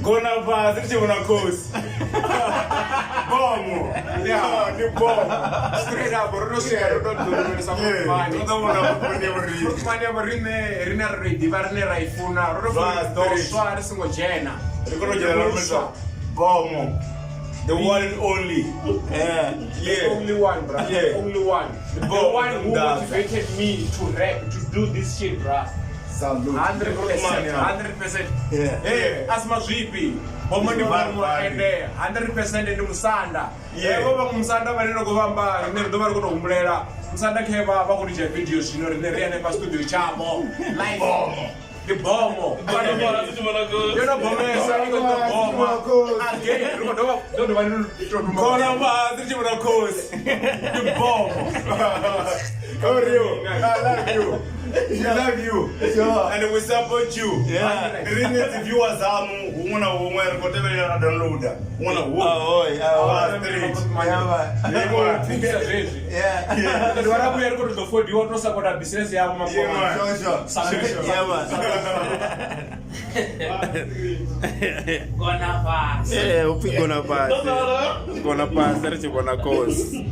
Gona fhasi ritshi vhona Khosi. Bomo. Yeah, ni Bomo. Straight up, ro swika ro to dzulela sa mani. Ndo vhona vhuponi vhuri. Mani ya rine rina ri diva rine ra ifuna ro ro swa ri singo dzhena. Ri kono dzhena ro Bomo. The one and only. Yeah. The only one, bro. Yeah. The only one. The one who motivated me to rap, to do this shit, bro. 100%. 100%. Yeah. Hey, as mazvipi. Bomo ni Bomo and 100% ndi musanda. Yeah, baba musanda vaneno kuvamba ine ndo vari kunohumulela. Musanda kheva va kuti video zvino rine riene pa studio chamo. Live. Bomo. The Bomo. You know Bomo is the Bomo. Again, don't Gona fhasi ritshi vhona Khosi. The Bomo. Oh, Rio, I love you. We love you. Sure. And we support you. Yeah. Ring the viewers amu. Umona umwe rikotevelela na downloader. Umona wo. Oh, straight. Yeah. Yeah. Ndo warabu yari kuti ndofodi wono support business yabo maboma. Sure. Yeah, Gona fhasi. Gona fhasi ritshi vhona Khosi.